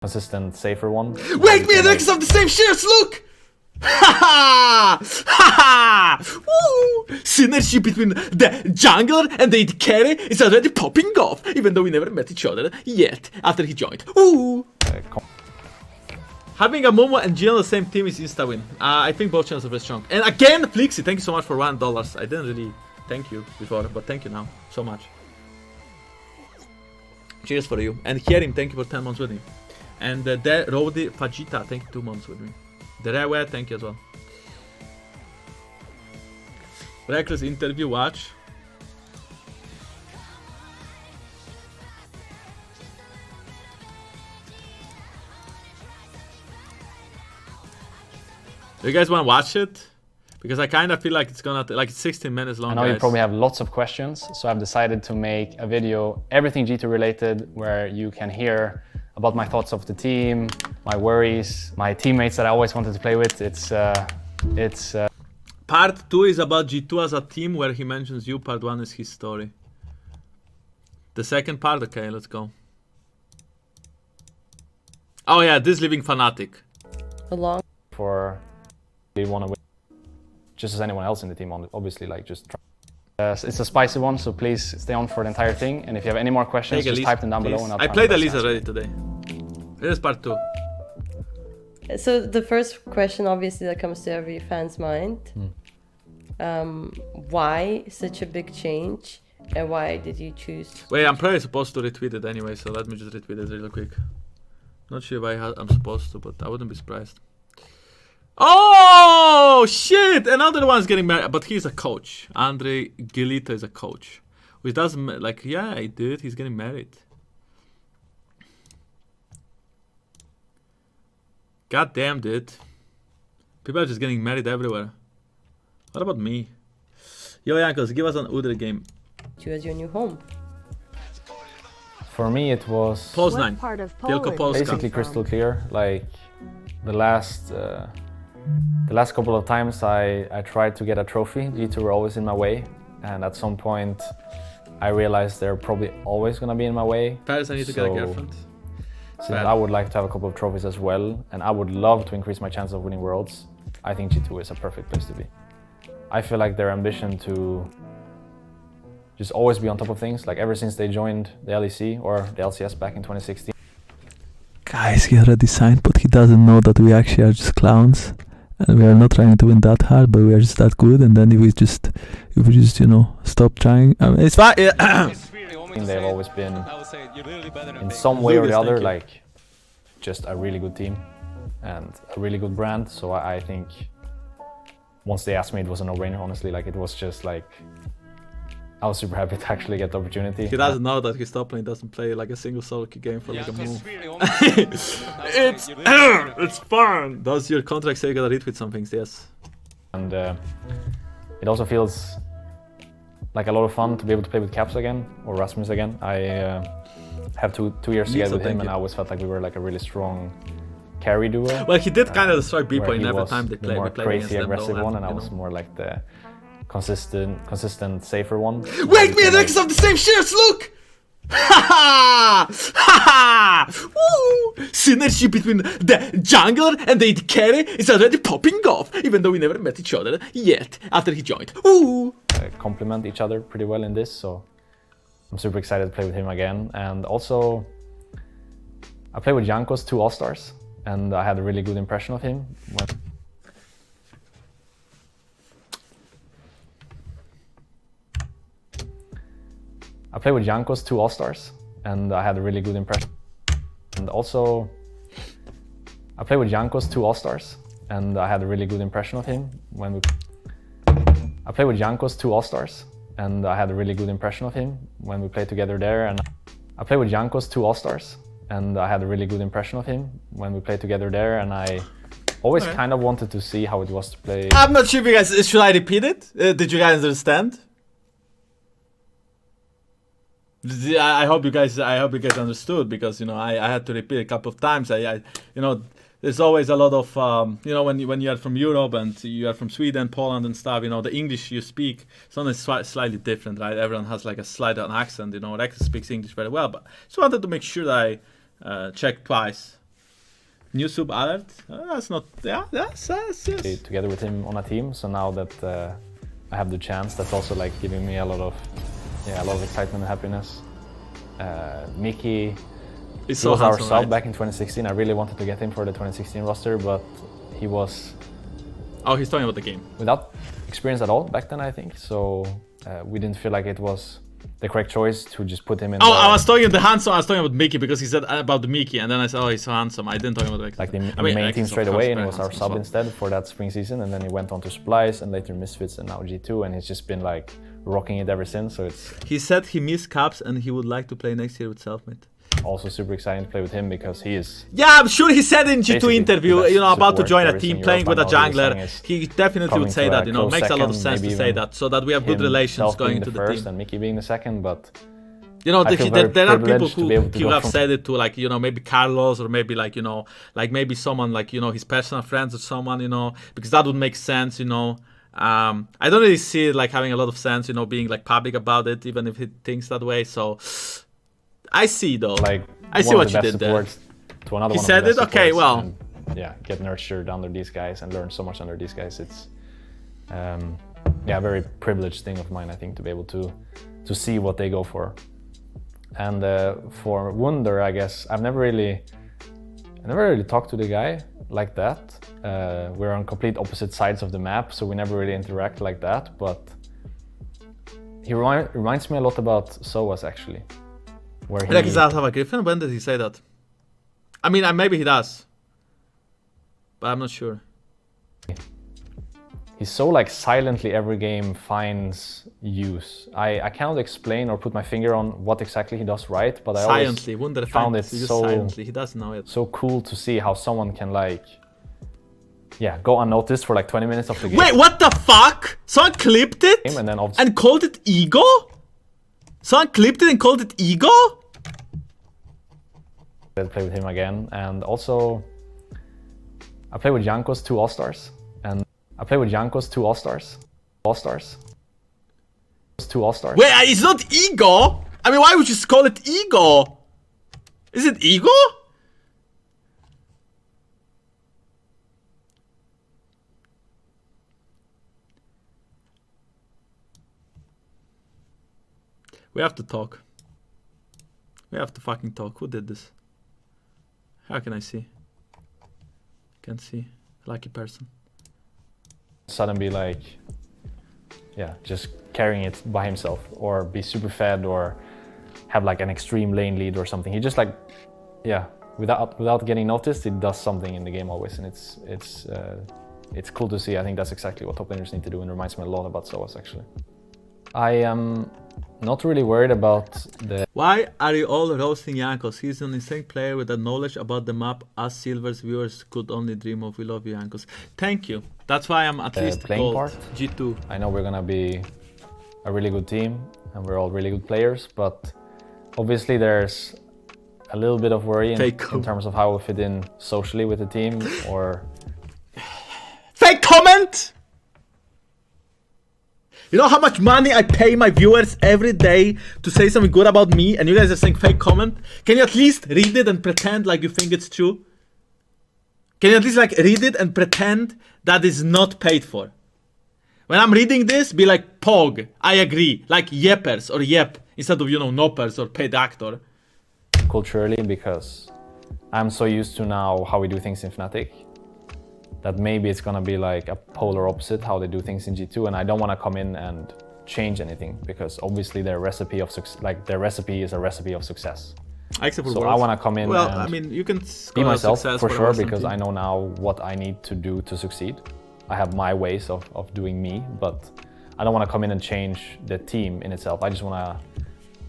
consistent, safer one. Wait, me and Rekkles have the same shares, look! Ha ha! Woo! Synergy between the jungler and the AD carry is already popping off, even though we never met each other yet after he joined. Woo! Having a Momo and G on the same team is insta-win. I think both channels are very strong. And again, Flixie, thank you so much for $1. I didn't really thank you before, but thank you now so much. Cheers for you. And Kierim, thank you for 10 months with me. And the Rodi Fajita, thank you 2 months with me. The Reware, thank you as well. Rekkles interview, watch. Do you guys want to watch it? Because I kind of feel like it's gonna like it's 16 minutes long. I know guys. you probably have lots of questions, so I've decided to make a video, everything G2 related, where you can hear about my thoughts of the team, my worries, my teammates that I always wanted to play with. Part 2 is about G2 as a team, where he mentions you. Part 1 is his story. The second part, okay, let's go. Oh yeah, this living fanatic. For we want to win, just as anyone else in the team, obviously, like just try. It's a spicy one, so please stay on for the entire thing. And if you have any more questions, just type them down below. And I played Elise already today. This is part 2. So the first question, obviously, that comes to every fan's mind. Why such a big change? And why did you choose? Wait, I'm probably supposed to retweet it anyway, so let me just retweet it real quick. Not sure why I'm supposed to, but I wouldn't be surprised. Oh shit! Another one's getting married, but he's a coach. Andre Gilita is a coach, which doesn't like. Yeah, dude, he's getting married. God damn, dude. People are just getting married everywhere. What about me? Yo, Jankos, give us an Udre game. You as your new home. For me, it was Poznań. Basically crystal clear. Like the last couple of times I tried to get a trophy, G2 were always in my way, and at some point I realized they're probably always gonna be in my way. Paris, I need to get a girlfriend. Since I would like to have a couple of trophies as well, and I would love to increase my chances of winning Worlds, I think G2 is a perfect place to be. I feel like their ambition to just always be on top of things, like ever since they joined the LEC or the LCS back in 2016. Guys, he already signed, but he doesn't know that we actually are just clowns. And we are not trying to win that hard, but we are just that good. And then if we just you know, stop trying, I mean, it's fine. They've always been, in some way or the other, like just a really good team and a really good brand. So I think once they asked me, it was a no-brainer. Honestly, like it was just like I was super happy to actually get the opportunity. He doesn't know that his top lane doesn't play like a single solo game for like a move. It's fun! Does your contract say you gotta retweet some things? Yes. And it also feels like a lot of fun to be able to play with Caps again, or Rasmus again. I have two years together with him, and I always felt like we were like a really strong carry duo. Well, he did kind of destroy B-Point in every time they played. More crazy, aggressive one, and I was more like the consistent, safer one. Wait, me and Rekkles have the same shares, look! Ha ha! Woo! Synergy between the jungler and the AD carry is already popping off, even though we never met each other yet after he joined. Woo! Complement each other pretty well in this, so I'm super excited to play with him again. And also, I played with Jankos 2 All-Stars, and I had a really good impression of him. I played with Jankos 2 All-Stars, and I had a really good impression. And also, I played with Jankos 2 All-Stars, and I had a really good impression of him when we. I played with Jankos 2 All-Stars, and I had a really good impression of him when we played together there. And I played with Jankos 2 All-Stars, and I had a really good impression of him when we played together there. And I always kind of wanted to see how it was to play. I'm not sure if you guys. Should I repeat it? Did you guys understand? I hope you guys understood, because you know I had to repeat a couple of times. You know, there's always a lot of you know, when you are from Europe and you are from Sweden, Poland and stuff, you know, the English you speak sometimes slightly different, right? Everyone has like a slight accent, you know. Rekkles speaks English very well, but just wanted to make sure that I checked twice New sub alert. That's not. Yeah, that's yes. Together with him on a team. So now that I have the chance, that's also like giving me a lot of excitement and happiness. Mickey, he was our sub back in 2016. I really wanted to get him for the 2016 roster, but he was. Oh, he's talking about the game. Without experience at all back then, I think. So we didn't feel like it was the correct choice to just put him in. Oh, I was talking about the handsome. I was talking about Mickey because he said about the Mickey, and then I said, oh, he's so handsome. I didn't talk about like the main team straight away, and he was our sub instead for that spring season. And then he went on to Splice and later Misfits and now G2, and he's just been like rocking it ever since. So it's. He said he missed caps and he would like to play next year with Selfmade. Also super exciting to play with him because he is. Yeah, I'm sure he said in G2 interview, you know, about to join a team, playing with a jungler. He definitely would say that, you know, makes a lot of sense to say that, so that we have good relations going into the first team. And Mickey being the second, but. You know, there are people who have said it to, like, you know, maybe Carlos or maybe like, you know, like maybe someone like, you know, his personal friends or someone, you know, because that would make sense, you know. I don't really see it like having a lot of sense, you know, being like public about it, even if he thinks that way. So I see though. Like I see what you did there. To another he one said of the it. Okay, well. And, yeah, get nurtured under these guys and learn so much under these guys. It's yeah, a very privileged thing of mine, I think, to be able to see what they go for. And for Wunder, I guess I never really talked to the guy like that. We're on complete opposite sides of the map, so we never really interact like that. But he reminds me a lot about Soas, actually. Where he... Like he's out of a Griffin? When did he say that? I mean, maybe he does, but I'm not sure. He's so like silently every game finds use. I cannot explain or put my finger on what exactly he does right, but I always found it so silently. He doesn't know it. So cool to see how someone can like, yeah, go unnoticed for like 20 minutes of the game. Wait, what the fuck? Someone clipped it and then and called it ego? Someone clipped it and called it ego? I play with him again, and also I play with Jankos 2 All-Stars, and I play with Jankos 2 All-Stars. All-Stars. 2 All-Stars. Wait, it's not ego? I mean, why would you just call it ego? Is it ego? We have to talk. We have to fucking talk. Who did this? How can I see? Can't see. Lucky person. Suddenly be like, yeah, just carrying it by himself, or be super fed, or have like an extreme lane lead or something. He just like, yeah, without getting noticed, he does something in the game always, and it's cool to see. I think that's exactly what top laners need to do, and reminds me a lot about Soas actually. I am not really worried about the... Why are you all roasting Jankos? He's an insane player with a knowledge about the map us Silver's viewers could only dream of. We love you, Jankos. Thank you. That's why I'm at least called part. G2. I know we're gonna be a really good team and we're all really good players, but obviously there's a little bit of worry in terms of how we fit in socially with the team, or... Fake comment! You know how much money I pay my viewers every day to say something good about me, and you guys are saying fake comment? Can you at least read it and pretend like you think it's true? Can you at least like read it and pretend that is not paid for? When I'm reading this, be like, Pog, I agree. Like yeppers or yep, instead of, you know, noppers or paid actor. Culturally, because I'm so used to now how we do things in Fnatic, that maybe it's gonna be like a polar opposite how they do things in G2, and I don't want to come in and change anything, because obviously their recipe of their recipe is a recipe of success. Except for so I want to come in and I mean, you can be myself for sure, because I know now what I need to do to succeed. I have my ways of doing me, but I don't want to come in and change the team in itself. I just want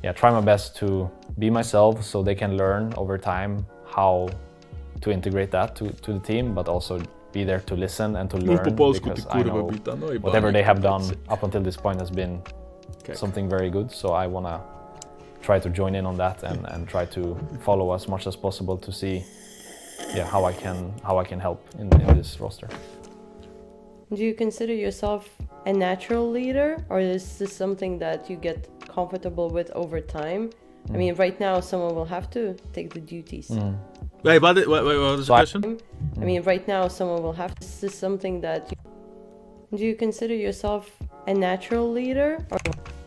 to try my best to be myself, so they can learn over time how to integrate that to the team, but also be there to listen and to learn, because I know whatever they have done up until this point has been something very good. So I want to try to join in on that and try to follow as much as possible to see how I can help in this roster. Do you consider yourself a natural leader, or is this something that you get comfortable with over time? I mean, right now someone will have to take the duties. Wait, what was the question? I mean, right now, someone will have. Is this something that do you consider yourself a natural leader? Or?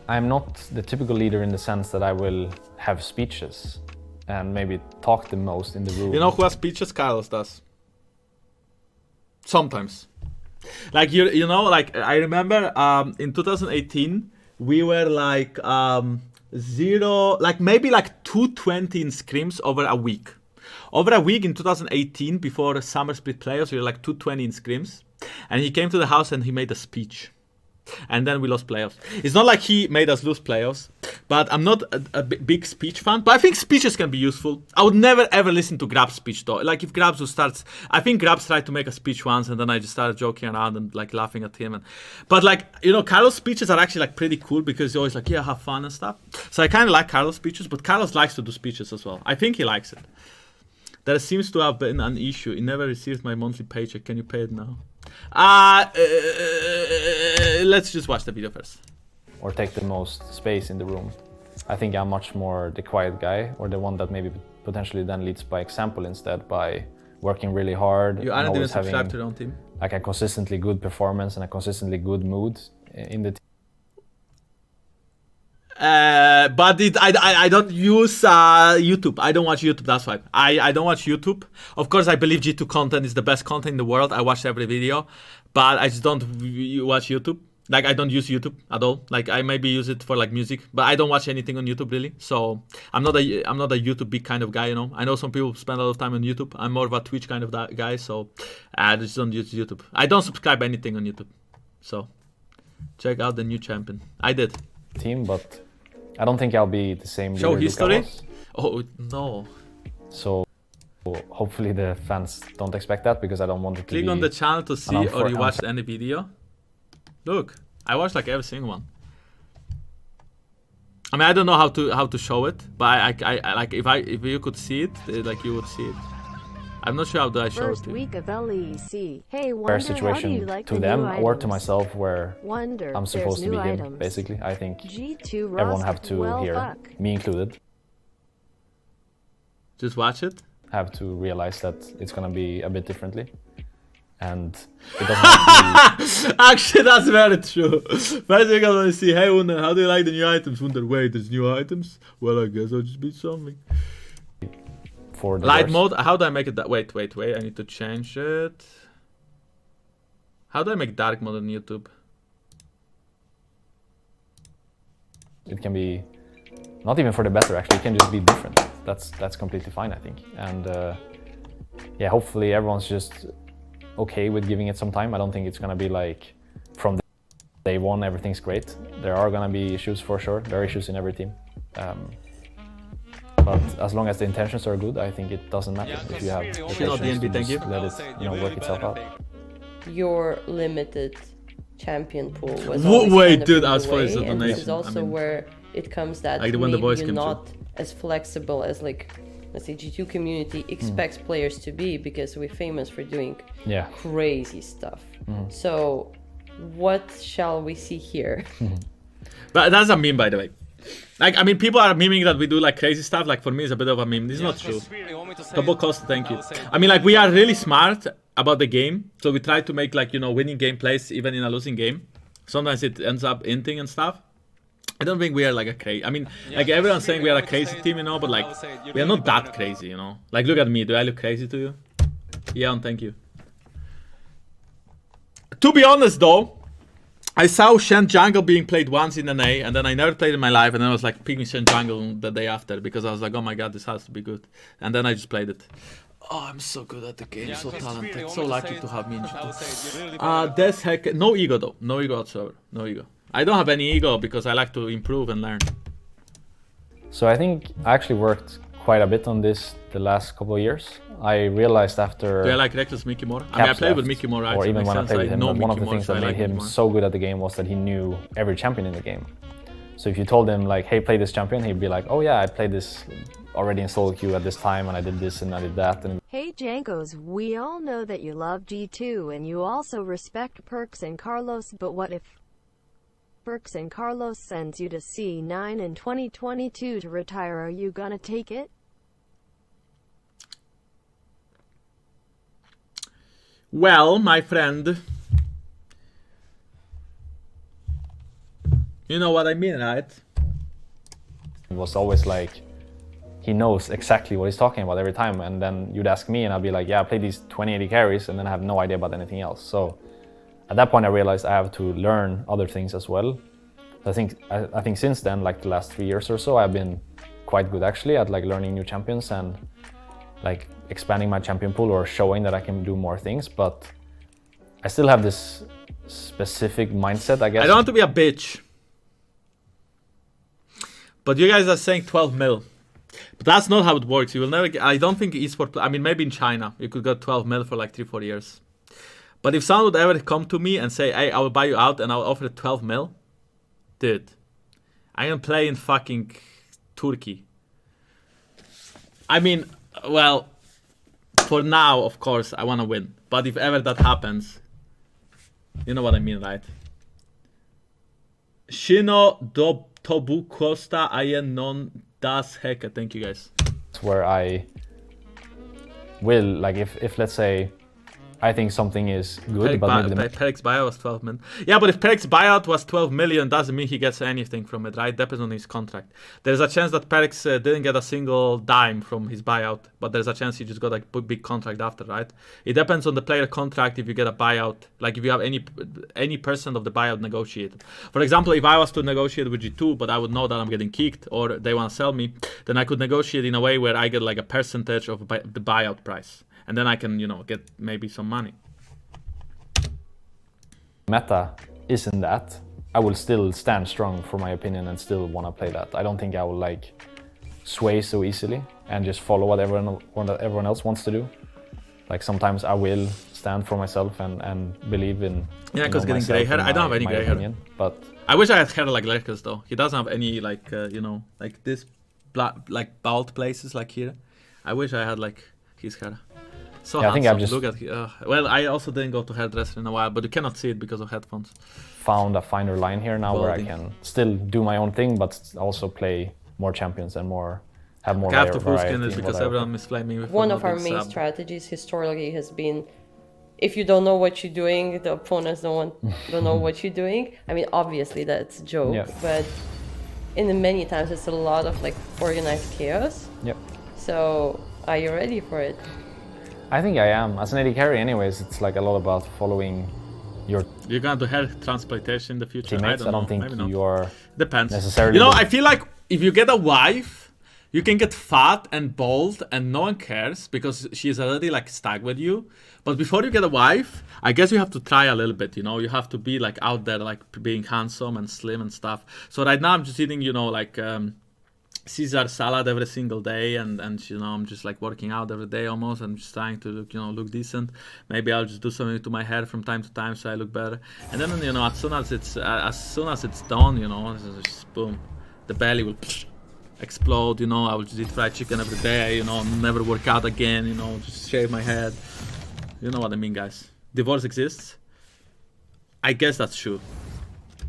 I'm not the typical leader in the sense that I will have speeches and maybe talk the most in the room. You know who has speeches? Carlos does. Sometimes. Like, you know, like, I remember in 2018, we were like maybe like 220 in scrims over a week. Over a week in 2018, before the summer split playoffs, we were like 220 in scrims. And he came to the house and he made a speech. And then we lost playoffs. It's not like he made us lose playoffs, but I'm not a big speech fan. But I think speeches can be useful. I would never ever listen to Grab's speech though. Like if Grabs starts, I think Grabs tried to make a speech once, and then I just started joking around and like laughing at him. But like, you know, Carlos' speeches are actually like pretty cool because he's always like, yeah, have fun and stuff. So I kind of like Carlos' speeches, but Carlos likes to do speeches as well. I think he likes it. There seems to have been an issue. He never received my monthly paycheck. Can you pay it now? Let's just watch the video first. Or take the most space in the room. I think I'm much more the quiet guy, or the one that maybe potentially then leads by example instead, by working really hard. You aren't even subscribed to your own team. Like a consistently good performance and a consistently good mood in the team. But I don't use YouTube. I don't watch YouTube, that's why. I don't watch YouTube. Of course, I believe G2 content is the best content in the world. I watch every video, but I just don't watch YouTube. Like, I don't use YouTube at all. Like, I maybe use it for like music, but I don't watch anything on YouTube really. So I'm not a YouTube big kind of guy, you know. I know some people spend a lot of time on YouTube. I'm more of a Twitch kind of guy, so I just don't use YouTube. I don't subscribe anything on YouTube. So check out the new champion. I did. Team, but I don't think I'll be the same. Show history? Oh no. So hopefully the fans don't expect that, because I don't want it to Click be on the channel to see or you watched any video. Look, I watched like every single one. I mean, I don't know how to show it, but I like if you could see it, like you would see it. I'm not sure how do I show First it to you. week of LEC. Hey, fair Wonder, situation how do you like to the them new or to items? myself, where Wonder, I'm supposed to there's be new him, items. basically. I think G2 everyone Rust, have to well, hear, fuck. me included, Just watch it. have to realize that it's gonna be a bit differently. And it doesn't have to be Actually, that's very true. First thing I want to see, hey Wonder, how do you like the new items? Wonder, wait, there's new items? Well, I guess I'll just beat something. for the Light worst. mode, how do I make it that? Wait, I need to change it. How do I make dark mode on YouTube? It can be not even for the better, actually. It can just be different. That's completely fine, I think. And yeah, hopefully everyone's just okay with giving it some time. I don't think it's gonna be like from day one everything's great. There are gonna be issues for sure. There are issues in every team. But as long as the intentions are good, I think it doesn't matter if you have Not patience DNB, to thank just you. let it, work itself out. Your limited champion pool was Whoa, always wait, kind of dude, in the as far as way, the and this is donation, I also mean, where it comes that like when the maybe voice you're came through. not as flexible as like, let's say, G2 community expects players to be, because we're famous for doing Yeah. crazy stuff. So what shall we see here? But that's a meme, by the way. Like, I mean, people are memeing that we do like crazy stuff. Like, for me, it's a bit of a meme. This is not true. Double cost, thank you. I mean, like, we are really smart about the game. So we try to make, like, winning game plays even in a losing game. Sometimes it ends up inting and stuff. I don't think we are like a crazy. I mean, like, everyone's saying we are a crazy team, but like, we are not that crazy, Like, look at me. Do I look crazy to you? Yeah, thank you. To be honest, though, I saw Shen Jungle being played once in an A, and then I never played in my life, and then I was like picking Shen Jungle the day after, because I was like, oh my god, this has to be good. And then I just played it. Oh, I'm so good at the game, so talented, so lucky to have me in G2. Des Heck, no ego though, no ego whatsoever, no ego. I don't have any ego because I like to improve and learn. So I think I actually worked quite a bit on this the last couple of years. I realized after Do I like Rekkles Mickey more? I mean, I played with Mickey more, right? or So it even makes when I sense. played with him, know but one of Mickey the more, things so that I made like Mickey him more. so good at the game was that he knew every champion in the game. So if you told him like, hey, play this champion, he'd be like, oh yeah, I played this already in solo queue at this time, and I did this and I did that. And Hey Jankos, we all know that you love G2 and you also respect Perks and Carlos, but what if Perks and Carlos sends you to C9 in 2022 to retire? Are you gonna take it? Well, my friend, you know what I mean, right? It was always like, he knows exactly what he's talking about every time, and then you'd ask me and I'd be like, yeah, I play these 20-80 carries, and then I have no idea about anything else. So at that point I realized I have to learn other things as well. I think since then, like the last 3 years or so, I've been quite good actually at like learning new champions and like expanding my champion pool or showing that I can do more things, but I still have this specific mindset, I guess. I don't want to be a bitch, but you guys are saying 12 mil. But that's not how it works. You will never get, I don't think esports, I mean, maybe in China, you could get 12 mil for like 3-4 years. But if someone would ever come to me and say, hey, I will buy you out and I'll offer 12 mil, dude, I can play in fucking Turkey. I mean, well, for now, of course, I want to win. But if ever that happens, you know what I mean, right? Shino do tobu costa ayen non das heka. Thank you, guys. Where I will, like if let's say I think something is good, but maybe Peric's buyout was 12 million. Yeah, but if Peric's buyout was 12 million, doesn't mean he gets anything from it, right? Depends on his contract. There's a chance that Peric's didn't get a single dime from his buyout, but there's a chance he just got a big contract after, right? It depends on the player contract if you get a buyout, like if you have any percent of the buyout negotiated. For example, if I was to negotiate with G2, but I would know that I'm getting kicked or they want to sell me, then I could negotiate in a way where I get like a percentage of the buyout price. And then I can, you know, get maybe some money. meta isn't that, I will still stand strong for my opinion and still want to play that. I don't think I will like sway so easily and just follow what everyone else wants to do. Like sometimes I will stand for myself and believe in. Yeah, because getting gray hair, I don't have any gray hair. But I wish I had hair like Rekkles though. He doesn't have any like you know, like this like bald places like here. I wish I had like his hair. So yeah, handsome. I think I've just look at. Well, I also didn't go to hairdresser in a while, but you cannot see it because of headphones. Found a finer line here now where I Balding. can still do my own thing, but also play more champions and have more I have to full variety skin it in because what I everyone is flaming with One of our balding main sub. strategies historically has been, if you don't know what you're doing, the opponents don't know what you're doing. I mean, obviously that's a joke, Yeah. but in the many times it's a lot of like organized chaos. Yep. So are you ready for it? I think I am. As an AD carry anyways, it's like a lot about following your You're gonna do hair transplantation in the future? teammates. I don't think Maybe not. you're Depends. necessarily You know, the- I feel like if you get a wife, you can get fat and bald and no one cares because she's already like stuck with you. But before you get a wife, I guess you have to try a little bit, you know, you have to be like out there, like being handsome and slim and stuff. So right now I'm just eating, you know, like Caesar salad every single day and you know, I'm just like working out every day almost and just trying to look, you know, look decent. Maybe I'll just do something to my hair from time to time so I look better. And then, you know, as soon as it's done, you know, it's just boom, the belly will explode, you know, I will just eat fried chicken every day, you know, never work out again, you know, just shave my head. You know what I mean, guys. Divorce exists. I guess that's true.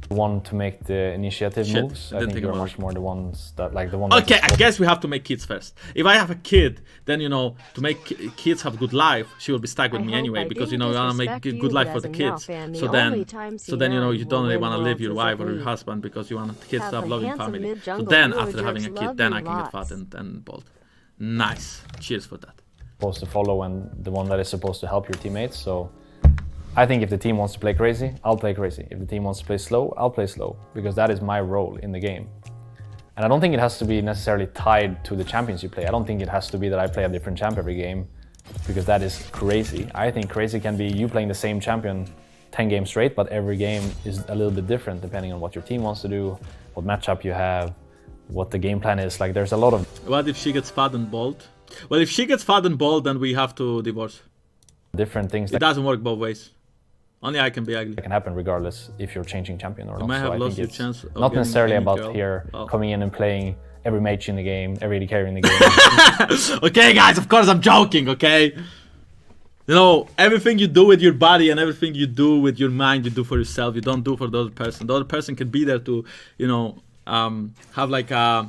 one to make the initiative Shit, moves. I didn't think think you're about much it. more the ones that like the one. that Okay, just I guess we have to make kids first. If I have a kid, then, you know, to make kids have a good life, she will be stuck with I me hope anyway I because, you didn't know, we want to make disrespect a you, good life but for the as kids. enough, and So the then, only time you know, you Sinan don't will really win want to leave worlds your is wife if or your we husband because you want the kids have to have a loving handsome family. So mid-jungle then, hero after having a jerks kid, love then you I can get lots. fat and bald. Nice. Cheers for that. supposed to follow and the one that is supposed to help your teammates. So I think if the team wants to play crazy, I'll play crazy. If the team wants to play slow, I'll play slow because that is my role in the game. And I don't think it has to be necessarily tied to the champions you play. I don't think it has to be that I play a different champ every game because that is crazy. I think crazy can be you playing the same champion 10 games straight, but every game is a little bit different depending on what your team wants to do, what matchup you have, what the game plan is. Like there's a lot of What if she gets fat and bald? Well, if she gets fat and bald, then we have to divorce. different things It that doesn't work both ways. Only I can be ugly. can happen regardless if you're changing champion or You not. might So have I lost think your it's chance of not getting necessarily any about girl. here Wow. coming in and playing every mage in the game, every AD carry in the game. Okay, guys, of course I'm joking, okay? You know, everything you do with your body and everything you do with your mind, you do for yourself. You don't do for the other person. The other person can be there to, you know, have like a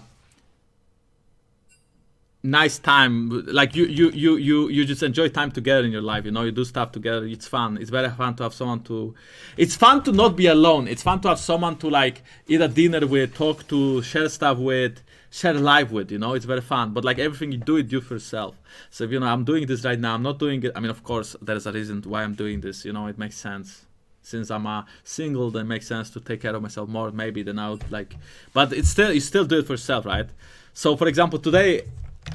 nice time. Like you just enjoy time together in your life. You know, you do stuff together. It's fun. It's very fun to have someone to. It's fun to not be alone. It's fun to have someone to like eat a dinner with, talk to, share stuff with, share life with. You know, it's very fun. But like everything you do for yourself. So you know, I'm doing this right now. I'm not doing it. I mean, of course, there is a reason why I'm doing this. You know, it makes sense. Since I'm a single, then it makes sense to take care of myself more maybe than I would like. But it's still, you still do it for yourself, right? So for example, today,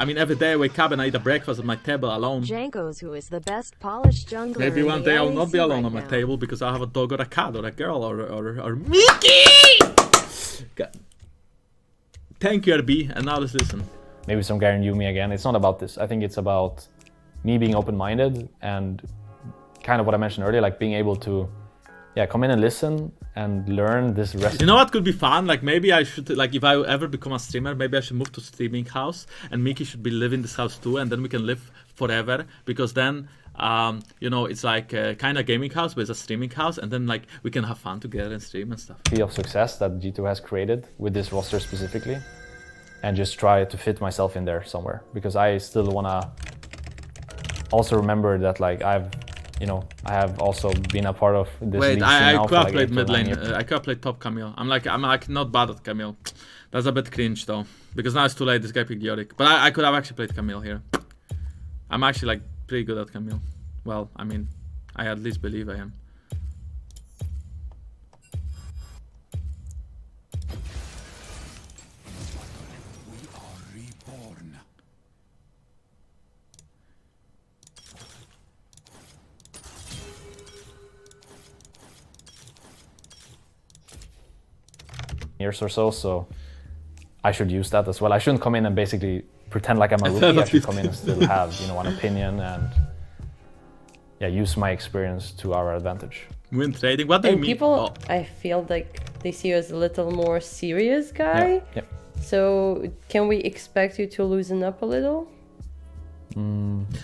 I mean, every day I wake up and I eat a breakfast at my table alone. Jankos, who is the best polished jungler. Maybe one in day the I'll not be LEC alone right on my now. table because I have a dog or a cat or a girl or Mickey! Thank you, RB. And now let's listen. Maybe some Garen Yumi again. It's not about this. I think it's about me being open-minded and kind of what I mentioned earlier, like being able to come in and listen and learn this rest. You know what could be fun? Like maybe I should, like if I ever become a streamer, maybe I should move to streaming house and Mickey should be living this house too, and then we can live forever, because then you know, it's like kind of gaming house but it's a streaming house, and then like we can have fun together and stream and stuff. Of success that G2 has created with this roster specifically, and just try to fit myself in there somewhere, because I still want to also remember that like I have also been a part of this. Wait, I now could have like played 8 or mid 9 lane. years. I could have played top Camille. I'm like not bad at Camille. That's a bit cringe though, because now it's too late. This guy picked Yorick, but I could have actually played Camille here. I'm actually like pretty good at Camille. Well, I mean, I at least believe I am. Years or so I should use that as well. I shouldn't come in and basically pretend like I'm a rookie. I should come in and still have an opinion and use my experience to our advantage. Win trading. What do you And mean? people, I feel like they see you as a little more serious guy. Yeah. So can we expect you to loosen up a little?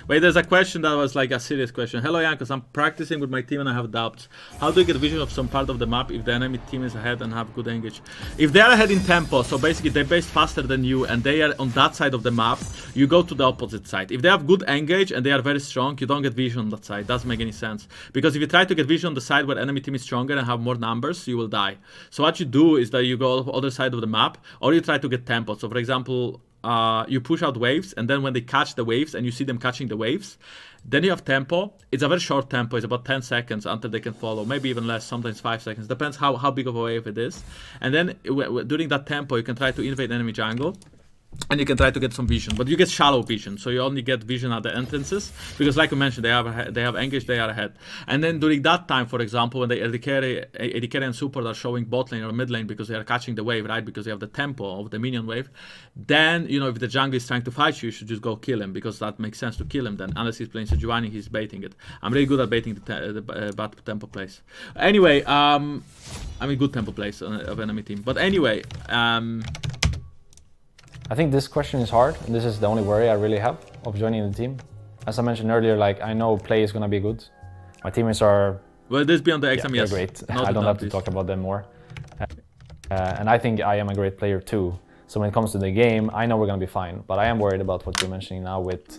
Wait, there's a question that was like a serious question. Hello, Jankos. I'm practicing with my team and I have doubts. How do you get vision of some part of the map if the enemy team is ahead and have good engage? If they're ahead in tempo, so basically they base faster than you and they are on that side of the map, you go to the opposite side. If they have good engage and they are very strong, you don't get vision on that side. Doesn't make any sense. Because if you try to get vision on the side where enemy team is stronger and have more numbers, you will die. So what you do is that you go to the other side of the map, or you try to get tempo. So for example, you push out waves, and then when they catch the waves and you see them catching the waves, then you have tempo. It's a very short tempo. It's about 10 seconds until they can follow, maybe even less, sometimes 5 seconds. Depends how big of a wave it is. And then during that tempo, you can try to invade enemy jungle. And you can try to get some vision, but you get shallow vision, so you only get vision at the entrances, because like you mentioned, they have engaged, they are ahead. And then during that time, for example, when the AD carry and support are showing bot lane or mid lane because they are catching the wave, right? Because they have the tempo of the minion wave. Then if the jungle is trying to fight you, you should just go kill him, because that makes sense to kill him. Then unless he's playing Sejuani, he's baiting it. I'm really good at baiting the bad tempo plays. Anyway, I mean good tempo plays of enemy team. But anyway. I think this question is hard, and this is the only worry I really have of joining the team. As I mentioned earlier, like I know play is gonna be good. My teammates are this beyond the exam, yes. They're great. No I don't have to talk about them more. And I think I am a great player too. So when it comes to the game, I know we're gonna be fine. But I am worried about what you're mentioning now, with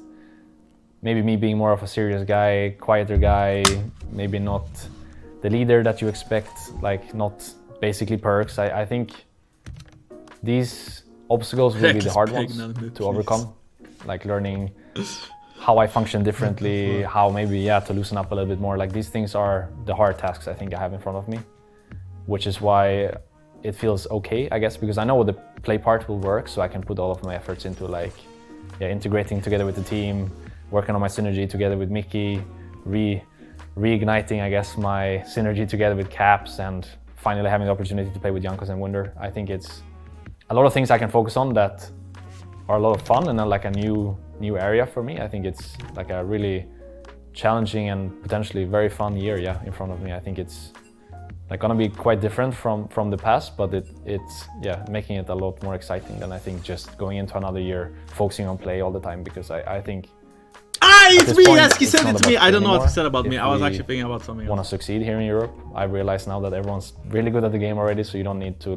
maybe me being more of a serious guy, quieter guy, maybe not the leader that you expect, like not basically perks. I think these obstacles will be the hard ones to overcome, like learning how I function differently, how maybe to loosen up a little bit more. Like these things are the hard tasks I think I have in front of me, which is why it feels okay, I guess, because I know the play part will work, so I can put all of my efforts into like integrating together with the team, working on my synergy together with Mickey, reigniting, I guess, my synergy together with Caps, and finally having the opportunity to play with Jankos and Wunder. I think it's a lot of things I can focus on that are a lot of fun, and then like a new area for me. I think it's like a really challenging and potentially very fun year in front of me. I think it's like gonna be quite different from the past, but it's making it a lot more exciting than I think just going into another year focusing on play all the time, because I think it's me, yes, he said it to me. I don't know what he said about me. I was actually thinking about something else. Want to succeed here in Europe, I realize now that everyone's really good at the game already, so you don't need to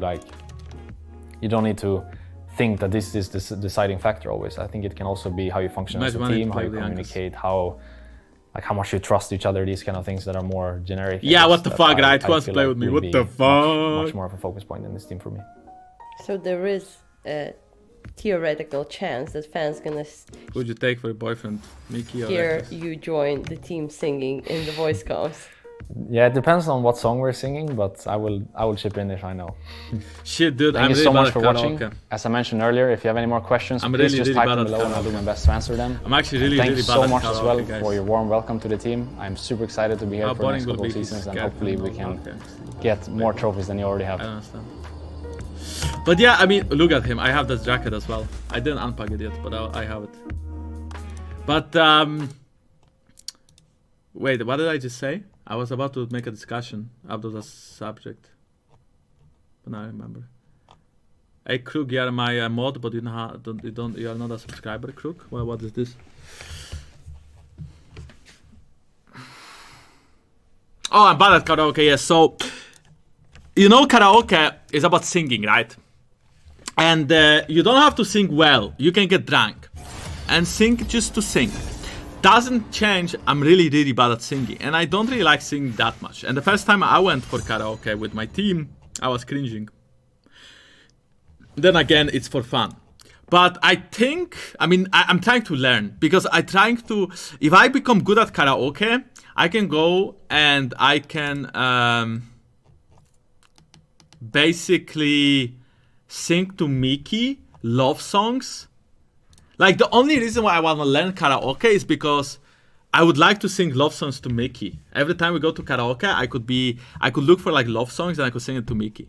think that this is the deciding factor always. I think it can also be how you function as a team, how you communicate, how much you trust each other, these kind of things that are more generic. Yeah, what the fuck, right? Who wants to play with me? What the fuck? Much more of a focus point in this team for me. So there is a theoretical chance that fans gonna Who would you take for your boyfriend, Mickey or hear Rekkles? you join the team singing in the voice comms? Yeah, it depends on what song we're singing, but I will chip in if I know. Shit, dude, Thank I'm you really so bad much at for watching. karaoke. As I mentioned earlier, if you have any more questions, I'm please really, just really type bad them at below and I'll do my karaoke. best to answer them. I'm actually really, Thank really you bad so at much karaoke, as well guys. for your warm welcome to the team. I'm super excited to be here How for the next boring will couple of be if seasons, he's and scared hopefully from we the can okay. get more trophies than you already I have. don't understand. But yeah, I mean, look at him. I have this jacket as well. I didn't unpack it yet, but I have it. But wait, what did I just say? I was about to make a discussion out of the subject, but now I remember. Hey Krug, you are my mod, but you are not a subscriber, Krug. Well, what is this? Oh, I'm bad at karaoke. Yes, so you know, karaoke is about singing, right? And you don't have to sing well. You can get drunk and sing just to sing. Doesn't change. I'm really, really bad at singing, and I don't really like singing that much. And the first time I went for karaoke with my team, I was cringing. Then again, it's for fun. But I think, I mean, I'm trying to learn, because I'm trying to, if I become good at karaoke, I can go and I can basically sing to Mickey love songs. Like, the only reason why I want to learn karaoke is because I would like to sing love songs to Mickey. Every time we go to karaoke, I could look for like love songs and I could sing it to Mickey.